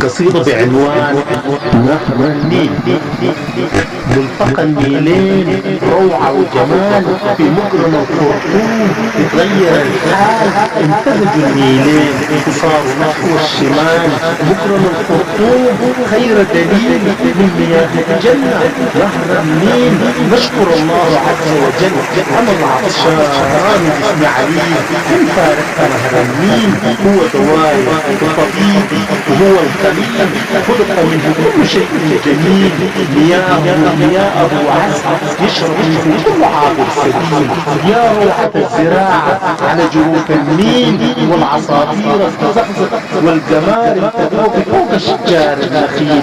قصيدة بعنوان نهر النيل. ملتقى النيلين روعة وجمال، في مجرم الخرطوم تغير الحال. امتزجوا النيلين وصاروا نحو الشمال، مجرم الخرطوم خير دليل من مياه الجنة. نهر النيل نشكر الله عز وجل، أنا العطشان باسم علي. من فارق نهر النيل هو دواي وطبيبي وهو الخليل، خلق منه كل شيء جميل. مياه أبو عسل يشرب منه كل عابر سبيل. يا روعة الزراعة على جروف النيل، والعصافير تزقزق والجمال تدور فوق أشجار النخيل.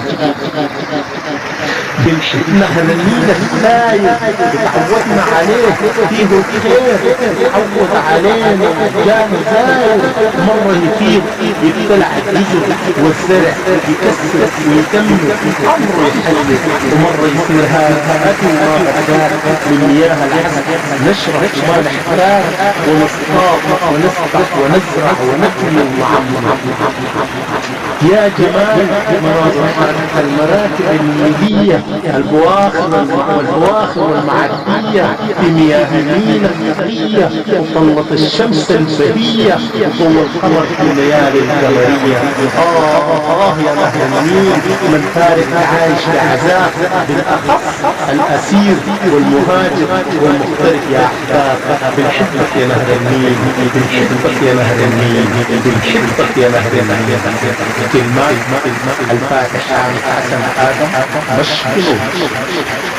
بنحب نهر النيل الساير، اتعودنا عليه فيه الخير، اتعود علينا وجانا زاير. مرة يفيض يبتلع الجزر والزرع يكسر ويدمر عمره يحلل، ومرة يصير هذا أكل ما بحدار من مياه العسل. نشرب ما نحتاج ونصطاد ونسبح ونزرع ونكوي ونعمر. يا جمال مناظر حركة المراكب النيلية، البواخر والمعدية في مياه النيل النقية، وطلت الشمس البهية وضوء القمر في الليالي القمرية. يا نهر النيل من فارق عايش بعذاب، بالأخص الأسير والمهاجر والمغترب. يا أحباب بنحبك يا نهر النيل، بنحبك يا نهر النيل، بنحبك يا نهر النيل. كلمات الفاتح حسن آدم مشكور.